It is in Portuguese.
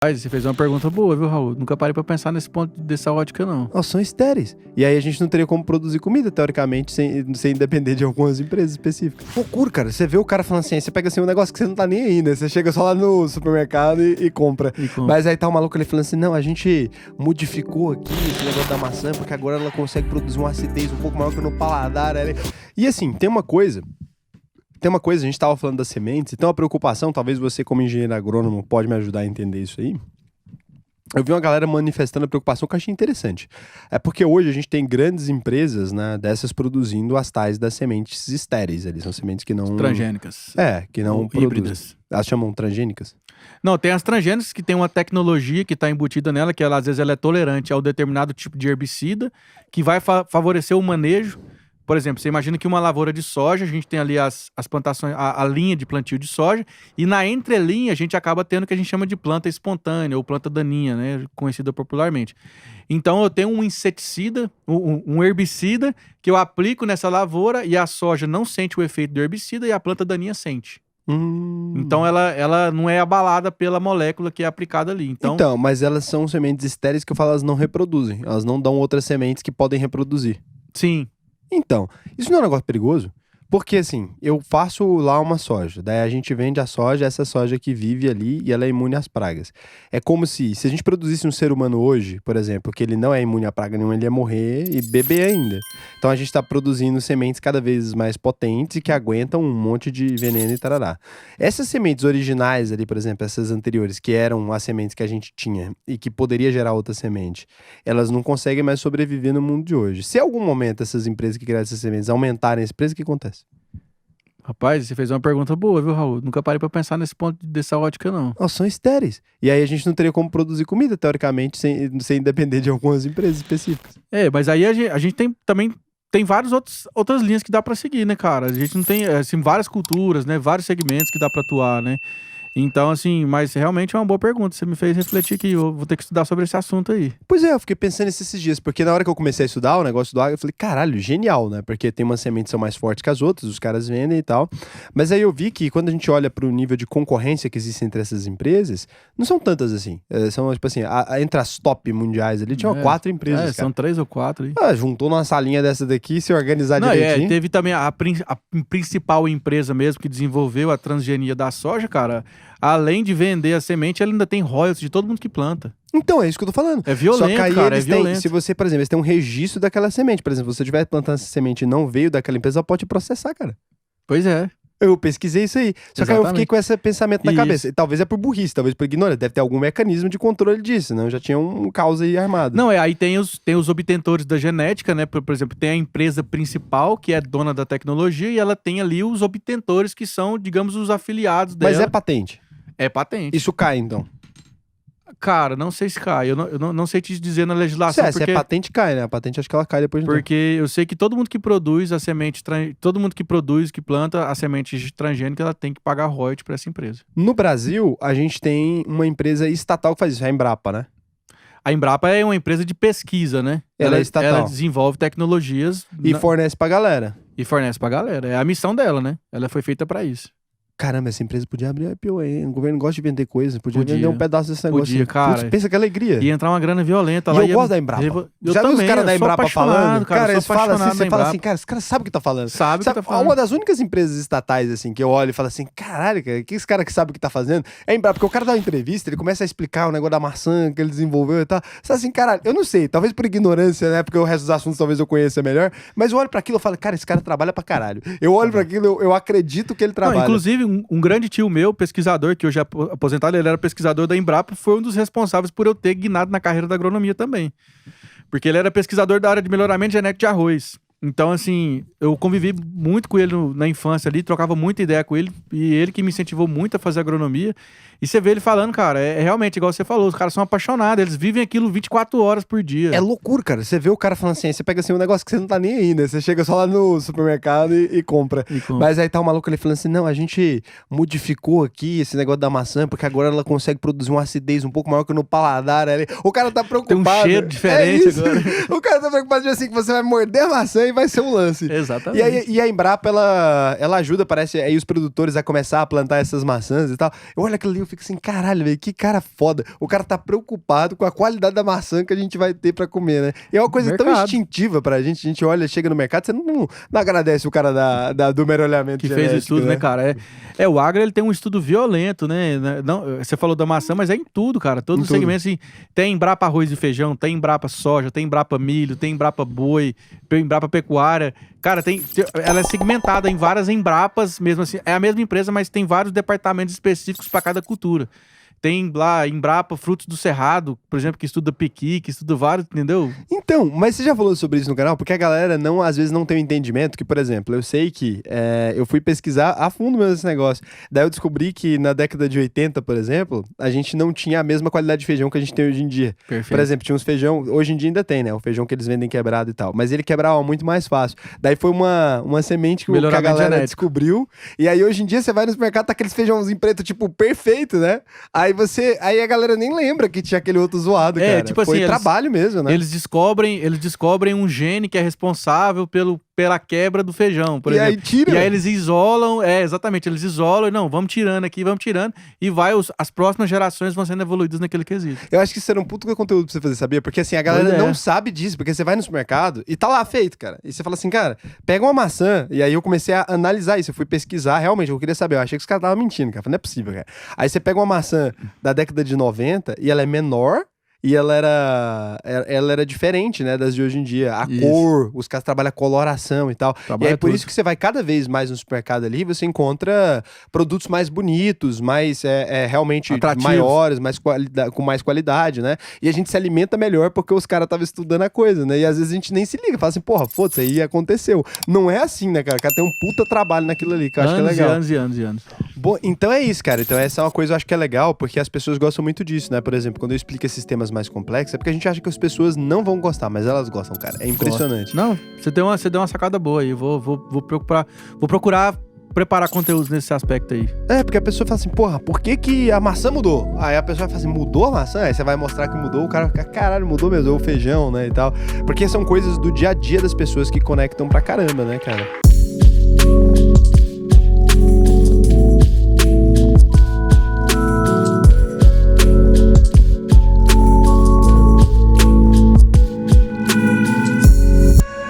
Você fez uma pergunta boa, viu, Raul? Nunca parei pra pensar nesse ponto dessa ótica, não. Elas são estéreis. E aí a gente não teria como produzir comida, teoricamente, sem depender de algumas empresas específicas. Loucura, cara. Você vê o cara falando assim, aí você pega assim um negócio que você não tá nem aí, né? Você chega só lá no supermercado e compra. Mas aí tá o maluco ali falando assim, não, a gente modificou aqui esse negócio da maçã, porque agora ela consegue produzir uma acidez um pouco maior que no paladar. E assim, tem uma coisa, a gente estava falando das sementes, e tem uma preocupação, talvez você como engenheiro agrônomo pode me ajudar a entender isso aí. Eu vi uma galera manifestando a preocupação que eu achei interessante. É porque hoje a gente tem grandes empresas, né, dessas produzindo as tais das sementes estéreis. Eles são sementes que não... Transgênicas. Que não híbridas. Elas chamam transgênicas? Não, tem as transgênicas que tem uma tecnologia que está embutida nela, que ela, às vezes ela é tolerante ao determinado tipo de herbicida, que vai favorecer o manejo. Por exemplo, você imagina que uma lavoura de soja, a gente tem ali as plantações, a linha de plantio de soja, e na entrelinha a gente acaba tendo o que a gente chama de planta espontânea, ou planta daninha, né, conhecida popularmente. Então eu tenho um inseticida, um herbicida, que eu aplico nessa lavoura, e a soja não sente o efeito do herbicida, e a planta daninha sente. Então ela não é abalada pela molécula que é aplicada ali. Então, mas elas são sementes estéreis que eu falo, elas não reproduzem. Elas não dão outras sementes que podem reproduzir. Sim. Então, isso não é um negócio perigoso? Porque assim, eu faço lá uma soja, daí a gente vende a soja, essa soja que vive ali e ela é imune às pragas. É como se a gente produzisse um ser humano hoje, por exemplo, que ele não é imune à praga nenhuma, ele ia morrer e beber ainda. Então a gente está produzindo sementes cada vez mais potentes e que aguentam um monte de veneno e tarará. Essas sementes originais ali, por exemplo, essas anteriores, que eram as sementes que a gente tinha e que poderia gerar outra semente, elas não conseguem mais sobreviver no mundo de hoje. Se em algum momento essas empresas que criaram essas sementes aumentarem esse preço, o que acontece? Rapaz, você fez uma pergunta boa, viu, Raul? Nunca parei pra pensar nesse ponto dessa ótica, não. Elas são estéreis. E aí a gente não teria como produzir comida, teoricamente, sem depender de algumas empresas específicas. Mas aí a gente também tem várias outras linhas que dá pra seguir, né, cara? A gente não tem, assim, várias culturas, né? Vários segmentos que dá pra atuar, né? Então, assim, mas realmente é uma boa pergunta. Você me fez refletir que eu vou ter que estudar sobre esse assunto aí. Pois é, eu fiquei pensando nisso esses dias, porque na hora que eu comecei a estudar o negócio do agro, eu falei, caralho, genial, né? Porque tem umas sementes que são mais fortes que as outras, os caras vendem e tal. Mas aí eu vi que quando a gente olha pro nível de concorrência que existe entre essas empresas, não são tantas assim. São, tipo assim, entre as top mundiais ali, tinham 4 empresas, cara. São 3 ou 4 aí. Juntou numa salinha dessa daqui, se organizar direitinho. Teve também a principal empresa mesmo que desenvolveu a transgenia da soja, cara. Além de vender a semente, ela ainda tem royalties de todo mundo que planta. Então, é isso que eu tô falando. É violento, Só que aí cara, eles têm, se você, por exemplo, eles têm um registro daquela semente. Por exemplo, se você estiver plantando essa semente e não veio daquela empresa, ela pode te processar, cara. Pois é. Eu pesquisei isso aí. Só que aí eu fiquei com esse pensamento na cabeça. E talvez é por burrice, talvez por ignorância. Deve ter algum mecanismo de controle disso, né? Já tinha um caos aí armado. Não, aí tem os obtentores da genética, né? Por exemplo, tem a empresa principal, que é dona da tecnologia, e ela tem ali os obtentores, que são, digamos, os afiliados dela. Mas é patente? É patente. Isso cai, então? Cara, não sei se cai. Eu não sei te dizer na legislação. Se é patente, cai, né? A patente acho que ela cai depois de Porque eu sei que todo mundo que produz a semente, todo mundo que produz, que planta a semente transgênica, ela tem que pagar royalties para essa empresa. No Brasil, a gente tem uma empresa estatal que faz isso, é a Embrapa, né? A Embrapa é uma empresa de pesquisa, né? Ela é estatal. Ela desenvolve tecnologias. E fornece pra galera. E fornece pra galera. É a missão dela, né? Ela foi feita pra isso. Caramba, essa empresa podia abrir IPO, hein? O governo gosta de vender coisa, podia vender um pedaço desse negócio. Podia, cara. Putz, pensa que alegria. Ia entrar uma grana violenta e lá. Eu gosto da Embrapa. Já viu os caras da Embrapa falando? Cara, eles falam assim, você fala assim, cara, esse cara sabe o que tá falando. Sabe o que tá falando. Uma das únicas empresas estatais, assim, que eu olho e falo assim, caralho, cara, que esse cara que sabe o que tá fazendo? É a Embrapa, porque o cara dá uma entrevista, ele começa a explicar o negócio da maçã que ele desenvolveu e tal. Você fala assim, caralho, eu não sei, talvez por ignorância, né? Porque o resto dos assuntos talvez eu conheça melhor, mas eu olho pra aquilo e falo, cara, esse cara trabalha pra caralho. Eu olho pra aquilo, eu acredito que ele trabalha. Não, inclusive, um grande tio meu, pesquisador, que hoje é aposentado, ele era pesquisador da Embrapa, foi um dos responsáveis por eu ter guinado na carreira da agronomia também. Porque ele era pesquisador da área de melhoramento genético de arroz. Então, assim, eu convivi muito com ele na infância ali, trocava muita ideia com ele, e ele que me incentivou muito a fazer agronomia. E você vê ele falando, cara, é realmente igual você falou, os caras são apaixonados, eles vivem aquilo 24 horas por dia. É loucura, cara. Você vê o cara falando assim, aí você pega assim um negócio que você não tá nem aí, né? Você chega só lá no supermercado e compra. Mas aí tá o maluco ali falando assim, não, a gente modificou aqui esse negócio da maçã, porque agora ela consegue produzir uma acidez um pouco maior que no paladar. O cara tá preocupado. Tem um cheiro diferente agora. O cara tá preocupado de assim, que você vai morder a maçã e vai ser um lance. Exatamente. E a Embrapa, ela ajuda, parece, aí os produtores a começar a plantar essas maçãs e tal. Eu olho aquilo ali e fico assim, caralho, velho, que cara foda. O cara tá preocupado com a qualidade da maçã que a gente vai ter pra comer, né? E é uma coisa tão instintiva pra gente. A gente olha, chega no mercado, você não agradece o cara do merolhamento que fez o estudo, né, cara? O agro, ele tem um estudo violento, né? Não, você falou da maçã, mas é em tudo, cara. Todos os segmentos, assim, tem Embrapa arroz e feijão, tem Embrapa soja, tem Embrapa milho, tem Embrapa boi, tem Embrapa pecuária. Cara, ela é segmentada em várias Embrapas, mesmo assim. É a mesma empresa, mas tem vários departamentos específicos para cada cultura. Tem lá Embrapa Frutos do Cerrado, por exemplo, que estuda piqui, que estuda vários, entendeu? Então, mas você já falou sobre isso no canal? Porque a galera às vezes não tem o entendimento que, por exemplo, eu sei que eu fui pesquisar a fundo mesmo esse negócio. Daí eu descobri que na década de 80, por exemplo, a gente não tinha a mesma qualidade de feijão que a gente tem hoje em dia. Perfeito. Por exemplo, tinha uns feijão, hoje em dia ainda tem, né? O feijão que eles vendem quebrado e tal. Mas ele quebrava muito mais fácil. Daí foi uma semente que a galera descobriu. E aí hoje em dia você vai nos mercados, tá aqueles feijãozinhos preto, tipo, perfeito, né? Aí a galera nem lembra que tinha aquele outro zoado, cara. Tipo assim, foi trabalho mesmo, né? Eles descobrem um gene que é responsável pela quebra do feijão, por exemplo. Aí tira. E aí eles isolam, exatamente, eles isolam e vamos tirando, e as próximas gerações vão sendo evoluídas naquele quesito. Eu acho que isso era um puto conteúdo pra você fazer, sabia? Porque assim, a galera não sabe disso, porque você vai no supermercado e tá lá feito, cara. E você fala assim, cara, pega uma maçã, e aí eu comecei a analisar isso, eu fui pesquisar, realmente, eu queria saber, eu achei que os caras estavam mentindo, cara, não é possível, cara. Aí você pega uma maçã da década de 90 e ela é menor, e ela era diferente, né, das de hoje em dia. A cor, os caras trabalham a coloração e tal. E é por isso que você vai cada vez mais no supermercado ali, você encontra produtos mais bonitos, mais realmente atrativos, maiores, com mais qualidade, né? E a gente se alimenta melhor porque os caras estavam estudando a coisa, né? E às vezes a gente nem se liga, fala assim, porra, foda-se, aí aconteceu. Não é assim, né, cara? O cara tem um puta trabalho naquilo ali, que eu acho que é legal. Anos e anos. Bom, então é isso, cara. Então essa é uma coisa que eu acho que é legal, porque as pessoas gostam muito disso, né? Por exemplo, quando eu explico esses temas mais complexos, é porque a gente acha que as pessoas não vão gostar, mas elas gostam, cara. É impressionante. Não, você deu uma sacada boa aí. Vou procurar preparar conteúdos nesse aspecto aí. Porque a pessoa fala assim, porra, por que a maçã mudou? Aí a pessoa vai falar assim, mudou a maçã? Aí você vai mostrar que mudou, o cara vai ficar, caralho, mudou mesmo, ou o feijão, né, e tal. Porque são coisas do dia a dia das pessoas que conectam pra caramba, né, cara?